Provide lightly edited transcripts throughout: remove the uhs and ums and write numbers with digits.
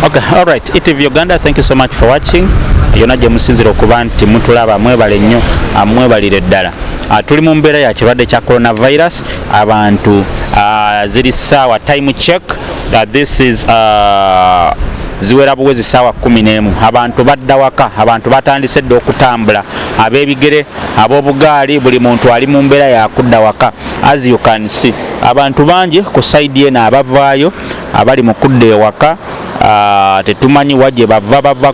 Okay, all right. ETV Uganda, thank you so much for watching. Yona je musinziro okuba nti mutulaba mwebale nnyo, mwebalire ddala. Tuli mu mbeera ya kirwadde kya coronavirus. Abantu ziri ssaawa time check. This is ziwera buwezi ssaawa 11. Abantu badda waka, abantu batandise dda okutambula, ab'ebigere, ab'obugaali, buli muntu ali mu mbeera ya kudda waka. As you can see, abantu bangi ku side eno abavaayo, abali mu kudda ewaka. Tetumanyi wajje bava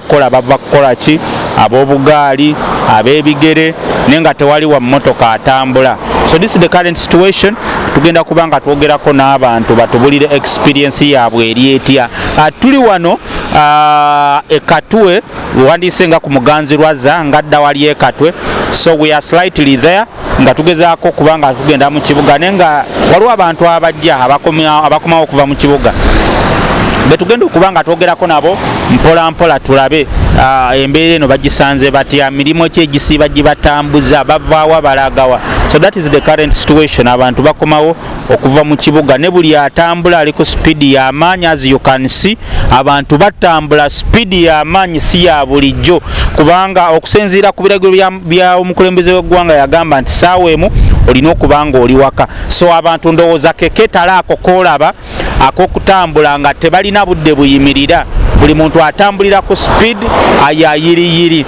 kukola ki, ab'obugaali, ab'ebigere, nenga tewali wa mmotoka atambula. So this is the current situation. Tugenda kubanga twogerako n'abantu batubulire experience yaabwe eri etya. Tuli wano ekatwe wandiise nga ku muganzirwaza ngadda wali ekatwe. So we are slightly there nga tugezaako kubanga tugenda mu kibuga nenga waliwo abantu abajja abakomawo okuva mu kibuga. Betugenda okubanga twogerako nabo mpola mpola tulabe embeera eno bagisanze batya, mirimo ki egisiiba gibatambuza, bavaawa balagawa. So that is the current situation. Abantu bakomawo okuva mu kibuga ne buli atambula ali ku speed ya maanyi. As you can see, abantu batambula speed ya maanyi si ya bulijjo, kubanga okusinziira ku biragiro bya omukulembeze w'eggwanga yagamba nti saawa emu olina okubanga oli waka. So abantu ndowooza keketala ako koolaba ak'okutambula nga tebalina budde buyimirira. Buli muntu atambulira ku speed ayayiriyiri.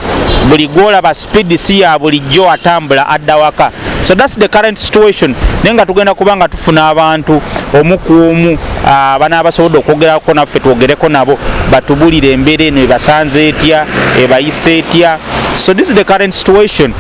Buli gwolaba speed si ya bulijjo atambula adda waka. So that's the current situation. Nenga tugenda kubanga tufuna abantu omu ku omu banaabasobodde okwogerako naffe twogereko nabo batubulire embeera eno ebasanze etya, ebayise etya. So this is the current situation.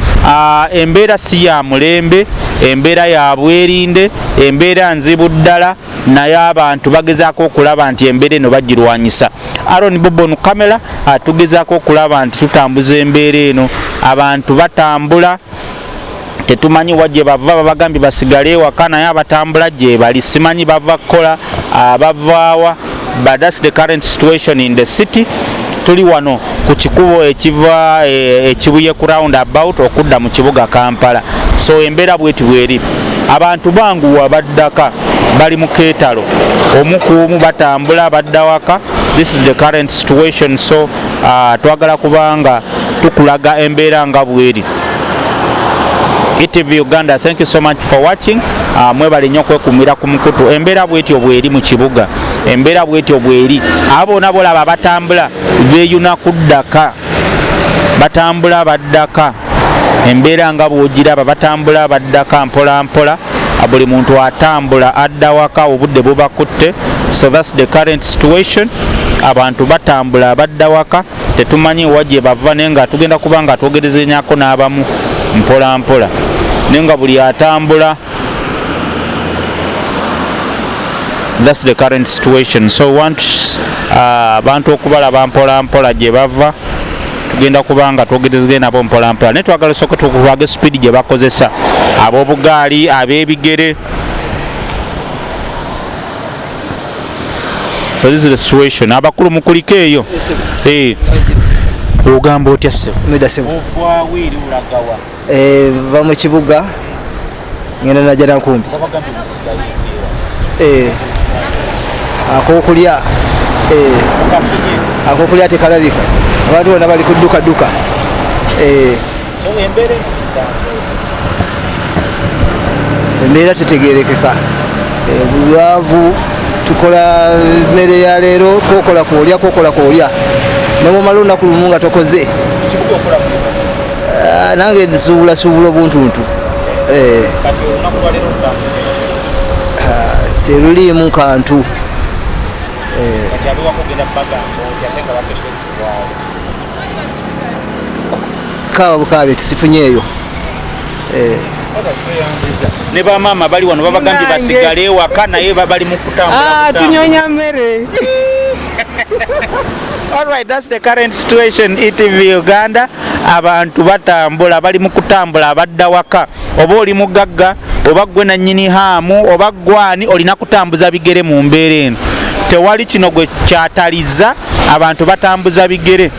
Embeera si ya mulembe, embeera ya bwerinde, embeera nzibu ddala, naye abantu bagezaako okulaba nti embeera eno bagirwanyisa. Aaron Bobo kamera tugezaako okulaba nti tutambuza embeera eno. Abantu batambula, tetumanyi wajje bava, babagambye basigale ewaka naye abatambula gye bali, simanyi bava kukola bavaawa. But that's the current situation in the city. Tuli wano ku kikubo ekiva ekibuye ku roundabout okudda mu kibuga Kampala. So embeera bweti bweri, abantu banguwa baddaka, bali mu keetalo, omu ku omu batambula badda waka. This is the current situation. So twagala kubanga tukulaga embeera nga bweri. ETV Uganda, thank you so much for watching. Mwebale nnyo kwekumira ku mukutu. Embeera bwetyo bweri mu kibuga, embeera bwetyo bweri. Abo nabo laba batambula beeyuna kuddaka, batambula baddaka. Embeera nga bw'ogiraba, batambula baddaka mpola mpola. Buli muntu atambula adda waka, obudde bubakutte. So that's the current situation. Abantu batambula badda waka, tetumanyi wajje bava nenga tugenda kubanga twogerezenyako n'abamu mpola mpola nenga buli atambula. That's the current situation. So once abantu okubalaba mpola mpola gye bava, tugenda kubanga twogerezege nabo mpola mpola. Ne twagala soko tukubage speed gye bakozesa, ab'obugaali, ab'ebigere. So this is the situation. Abakulu mukuliko eyo. Ogamba otya ssebo? Ofa wiri ulagawa. Va mu kibuga ngenda najja na nkumbi. Akokulya. Akokulya tekalabika. Abantu bonna bali ku dduka. So embeera embeera tetegerekeka. Bwavu tukola mmere ya leero, kokola kwolya. Nomumala olunaku lumu nga tokoze. Nange nsuubula obuntuntu. Kati olunaku lwa leero teruliimu kantu. Kati abewaka ogenda kubagambo yatenga bakekwe kuvaawo. Kaaba bukaabe tisifunyeeyo. Ne bamaama bali wano babagambye basigale ewaka naye bali mu kutambula. Tunyonya mmere. All right, that's the current situation. ETV Uganda, abantu batambula, bali mu kutambula abadda waka. Oba oli mugagga, oba gwe nannyini haamu, oba gwani olina kutambuza bigere mu mbeera eno. Tewali kino gwe kyataliza, abantu batambuza bigere.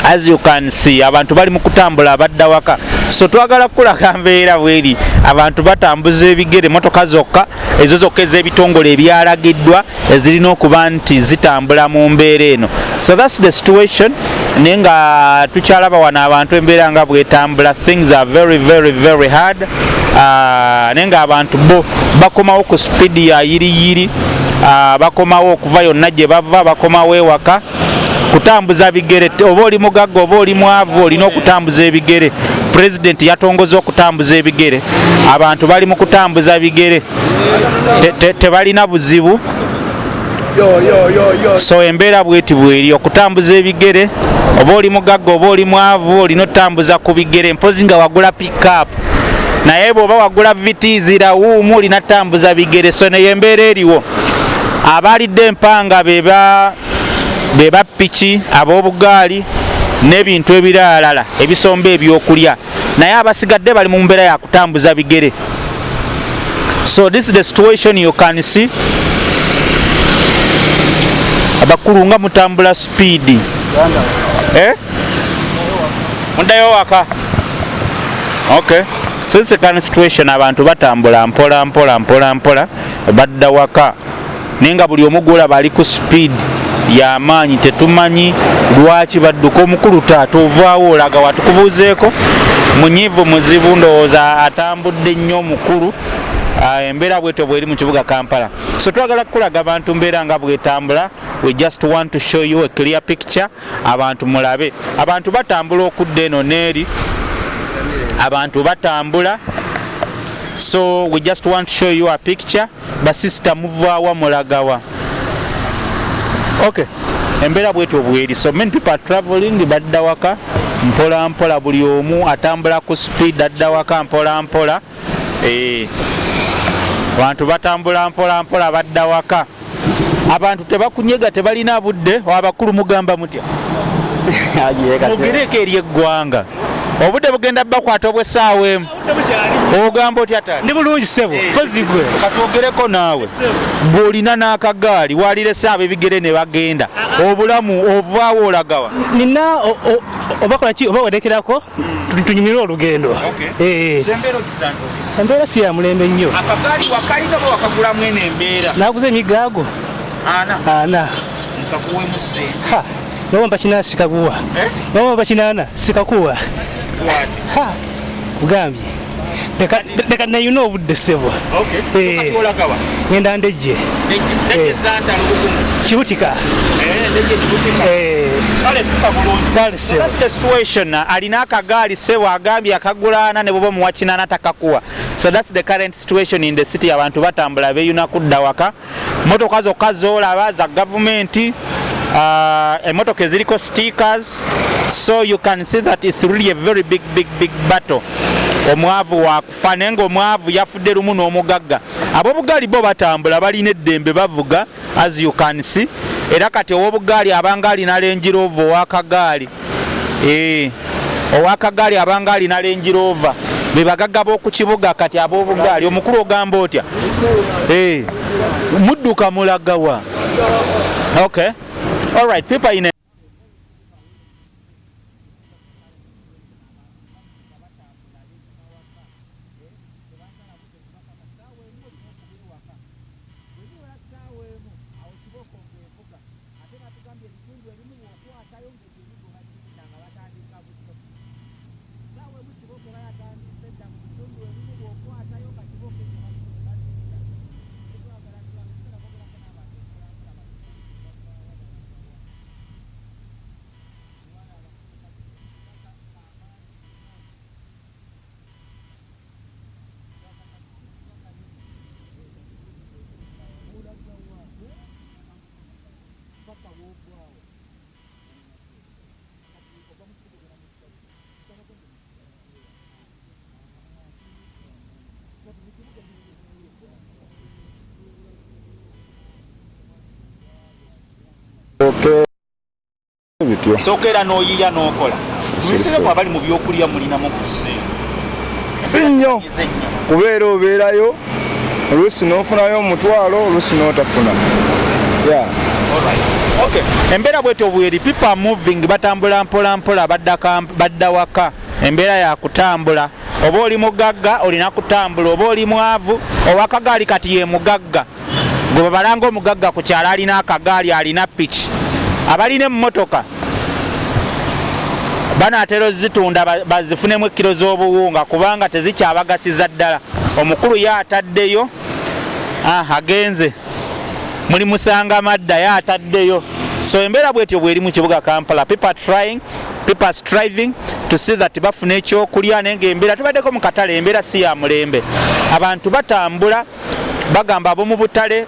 As you can see, abantu bali mu kutambula abadda waka. So twagala kulaga mbeera bweri. abantu batambuza ebigere motoka zokka ezo zokka ez'ebitongole ebyalagiddwa ezirina okuba nti zitambula mu mbeera eno. So that's the situation. Naye nga tukyalaba wano abantu embeera nga bwetambula, things are very very very hard. Naye nga abantu bo bakomawo ku speed ya yiriyiri, bakomawo okuva yonna gye bava, bakomawo ewaka kutambuza bigere. Oba oli mugagga oba oli mwavu olina okutambuza ebigere. President yatongoza okutambuza ebigere, abantu bali mu kutambuza bigere, tebalina buzibu. So embeera bweti bweri okutambuza ebigere, oba oli mugagga oba oli mwavu olina otambuza ku bigere, mpozi nga wagula pick-up. Naye bw'oba wagula vitizira wuumu olina tambuza bigere. So neyo embeera eriwo. Abalidde empanga beba piki, ab'obugaali n'ebintu ebirala ebisomba ebyokulya, naye abasigadde bali mu mbeera ya kutambuza bigere. So this is the situation you can see. Abakulu nga mutambula speed. Mundayo waka. Okay. So this is the kind of situation, abantu batambula mpola badda waka. Nenga buli omugula bali ku speed y'amaanyi, tetumanyi lwaki badduka. Omukulu taata ovaawo olaga watukubuuzeeko, munyiivu muzibu, ndowooza atambudde nnyo omukulu. Embeera bwetyo bweri mu kibuga Kampala. So twagala kulaga abantu mbeera nga bwetambula. We just want to show you a clear picture. Abantu mulabe, abantu batambula okudde eno n'eri, abantu batambula. So we just want to show you a picture. Basista muvaawa mulagawa. Okay, embeera bwetyo bweri. So many people are traveling, badda waka mpola buli omu atambula ku speed, adda waka mpola. Abantu batambula mpola badda waka. Abantu tebakunyega, tebalina budde. Abakulu mugamba mutya? Mugereko eri eggwanga. Obudde bugenda bakwata obw'essaawa emu. Ogamba otya taata? Ndi bulungi ssebo. Kozi gwe. Katwogereko naawe. Bw'olina n'akagaali walirese ab'ebigere ne bagenda. Obulamu ovaawo olagawa? Nina obakola ki oba werekerako tunyumirwe olugendo. Embeera ogisanga? Embeera si ya mulembe nnyo. Akagaali wakalina oba wakagulamu eno embeera? Naaguze emigga ago. Ana. Nkakuweemu ssente. Nomba kinana sikakuwa. Nomba kinana sikakuwa. Lwaki? Bugambye. Leka nayina obudde ssebo. Okay. So kati olagawa? Ngenda ndejje. Ndejje zanda lugumu. Kibutika. Ndejje kibutika. Kale tuka bulungi. Kale ssebo. That's the situation. Alina akagaali ssebo agambye akagulana ne bwoba muwa kinana takakuwa. So that's the current situation in the city. Abantu batambula beeyuna kudda waka. Motoka zokka zoolaba za gavumenti. Emotoka eziriko stickers. So you can see that it's really a very big battle. Omwavu wakufa, naye ng'omwavu yafudde lumu n'omugagga. Ab'obugaali bo batambula balina eddembe bavuga, as you can see. Era kati ow'obugaali abanga alina Range Rover ow'akagaali. Ow'akagaali abanga alina Range Rover. Be bagagga b'oku kibuga kati ab'obugaali. Omukulu ogamba otya? Mudduka mulagawa. Okay. All right, people in Okay. Sokera n'oyiya n'okola. Mwisiremu abali mu byokulya mulinamu kusenga. Sinnyo. Kubeera obeerayo, oluusi n'ofunayo omutwalo, oluusi n'otafuna. Yeah. Alright. Okay. Embeera bwetyo bweri, people are moving, batambula mpola badda waka. Embeera ya kutambula. oba oli mugagga olina kutambula, oba oli mwavu owakagaali kati ye mugagga gwe babalanga omugagga ku kyalo alina akagaali alina piki. Abalina emmotoka banaatera ozitunda bazifunemu ekkiro z'obuwunga kubanga tezikyabagasiza ddala. Omukulu ye ataddeyo agenze muli musanga madda ye ataddeyo. So embeera bwetyo bweri mu kibuga Kampala. People are striving to see that bafuna ekyokulya naye ng'embeera tubaddeko mu katale embeera si ya mulembe. Abantu batambula bagamba ab'omu butale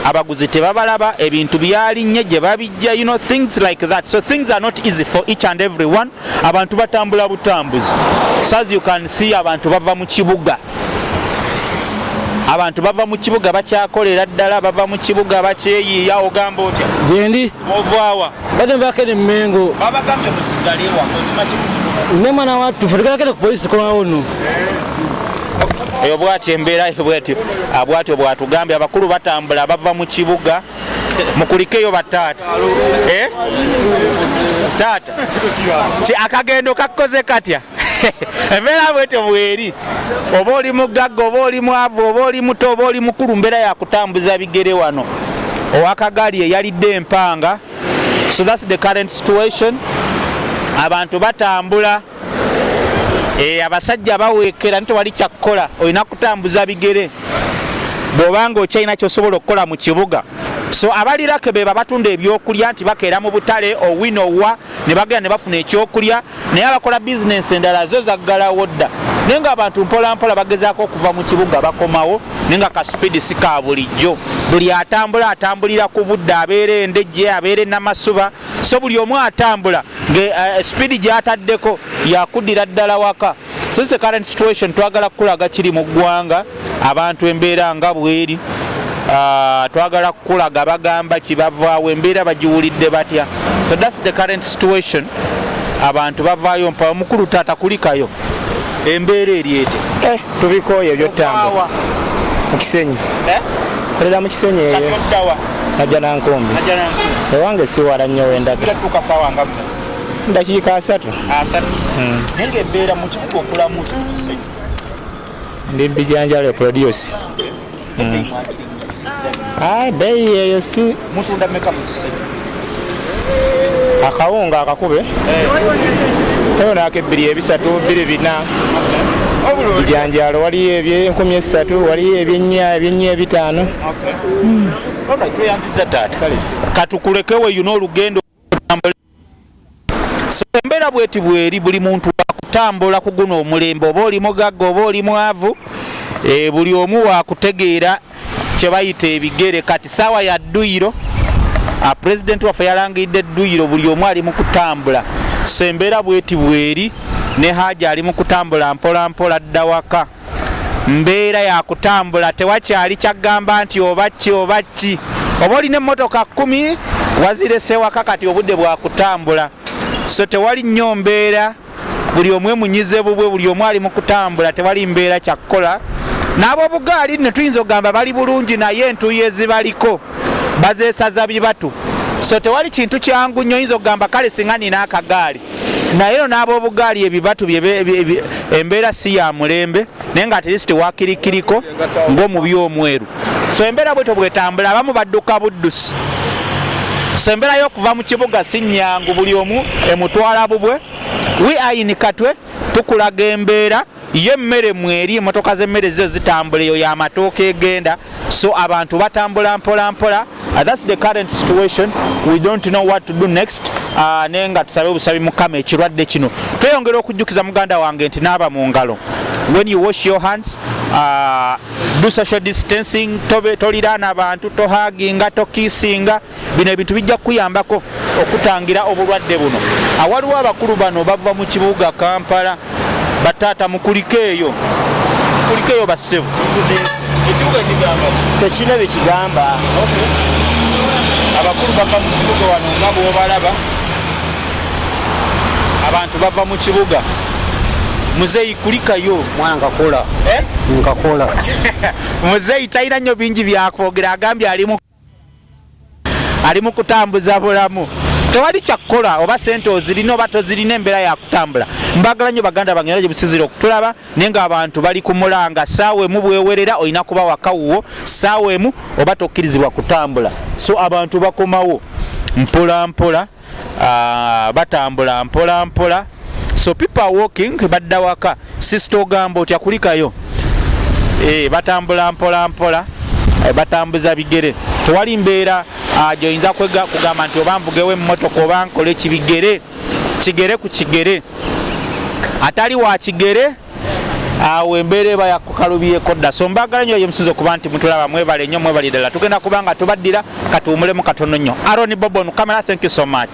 abaguzi tebabalaba, ebintu byalinnye gye babijja, you know, things like that. So things are not easy for each and every one. Abantu batambula butambuzi. So as you can see abantu bava mu kibuga. Abantu bava mu kibuga bakyakolera ddala, bava mu kibuga bakyeyiiya. Ogamba otya? Gyendi ovaawa badde mbakene Mengo babagambye musigale ewa kozima kibuga ne mwana wattu fuligalakene ku polisi komawo nno. Eyo bwatyo embeera bwetyo bwatyo bwatugambye abakulu batambula bava mu kibuga. Mukulikeyo bataata taata akagendo kakoze katya. Embeera bwetyo bweri, oba oli mugagga oba oli mwavu oba oli muto oba oli mukulu, mbeera yakutambuza bigere wano. Owakagaali eyalidde empanga. So that's the current situation. Abantu batambula, abasajja baweekera nti wali kyakkola, olina kutambuza bigere bw'obanga okyalina ky'osobola okukola mu kibuga. So abalirake be batunda ebyokulya nti bakeera mu butale owinowa ne bagenda ne bafuna ekyokulya, naye abakola bizinensi endala zo zaggalawo dda. Naye ng'abantu mpolampola bagezaako okuva mu kibuga bakomawo, naye nga kasupidi si ka bulijjo. Buli atambulira ku budde, abeera endejje, abeera namasuba. So buli omu atambula speedi gy'ataddeko yakuddira ddala waka. Since the current situation twagala kukulaga kiri mu ggwanga, abantu embeera nga bweri. Twagala kukulaga bagamba kibavaawo, embeera bagiwulidde batya. So that's the current situation. Abantu bavaayo mpa omukulu taata kulikayo embeera eryete tubikoye ebyotambula mu Kisenyi kolera mu Kisenyi eyo katoddawa najja nankombi ewange si wala nnyo wendaga tukasawanga ndakiika 3 naye ng'embeera mu kibuga okulamu mu Kisenyi ndi bijanjalo produce beeyi eyo si mutunda mmeka mu Kisenyi? Akawunga akakube eyo nakebiri ebisatu 2 4 bijanjalo waliyo ebye13 waliyo ebyennya 5. Tweyanziza taata katukulekewo yuno olugendo. So embeera bweti bweri, buli muntu wakutambula ku guno omulembe, oba oli mugagga oba oli mwavu, buli omu wakutegeera kye bayita ebigere. Kati saawa ya dduyiro pulezidenti waffe yalangidde edduyiro, buli omu ali mu kutambula. So embeera bweti bweri, ne Haji ali mu kutambula mpola dda waka. Mbeera ya kutambula, tewakyali kyagamba nti oba ki. Oba olina emmotoka 10 wazirese waka, kati obudde bwa kutambula. So tewali nnyo mbeera, buli omu munyize bubwe, buli omu ali mu kutambula, tewali mbeera kyakkola. N'ab'obugaali ne tuyinza okugamba bali bulungi, naye entuuyo ezibaliko bazeesaza bibatu. So tewali kintu kyangu nnyo yinza okugamba kale singa nina akagaali, naye no n'ab'obugaali ebibatu embeera si ya mulembe, naye nga at least wakirikiriko ng'omubi omweru. So embeera bwetyo bwetambula, abamu badduka buddusi. So embeera y'okuva mu kibuga si nnyangu, buli omu emutwala bubwe. We are in Katwe, tukulaga embeera y'emmere mweri, emmotoka z'emmere zo zitambula, eyo y'amatooke egenda. So abantu batambula mpola. That's the current situation. We don't know what to do next. Nenga tusabe obusabi Mukama ekirwadde kino. Tweyongera okujjukiza muganda wange nti naaba mu ngalo. When you wash your hands, do social distancing, toliraana abantu, tohaginga, tokisinga. Bino ebintu bijja kuyambako okutangira obulwadde buno. Awaliwo abakulu bano bava mu kibuga Kampala, bataata mukulikeeyo bassebo. Ekibuga ekigamba tekina bye kigamba. Abakulu bava mu kibuga wano nga bw'obalaba, abantu bava mu kibuga. Muzeeyi kulikayo mwana nkakola Muzeeyi talina nnyo bingi byakwogera, agambye ali mu kutambuza bulamu. Tewali kyakkola, oba sente ozirina oba tozirina, embeera yakutambula. mbagala nnyo baganda bange gye businzira okutulaba naye ng'abantu bali ku mulanga saawa emu bwewerera olina kuba wakawuwo saawa emu oba tokkirizibwa kutambula so abantu bakomawo mpolampola batambula mpolampola so people are walking badda waka sister ogamba otya kulikayo batambula mpolampola batambuza bigere tewali mbeera gyoyinza kugamba nti oba nvugewo emmotoka oba nkole kibigere kigere ku kigere atali wa kigere awo embeera eba yakukalubyeko dda so mbagala nnyo yemusinza okuba nti mutulaba mwebale nnyo mwebali ddala tugenda kuba nga tubaddira katuwumulemu katono nnyo Aaron Bobo on camera thank you so much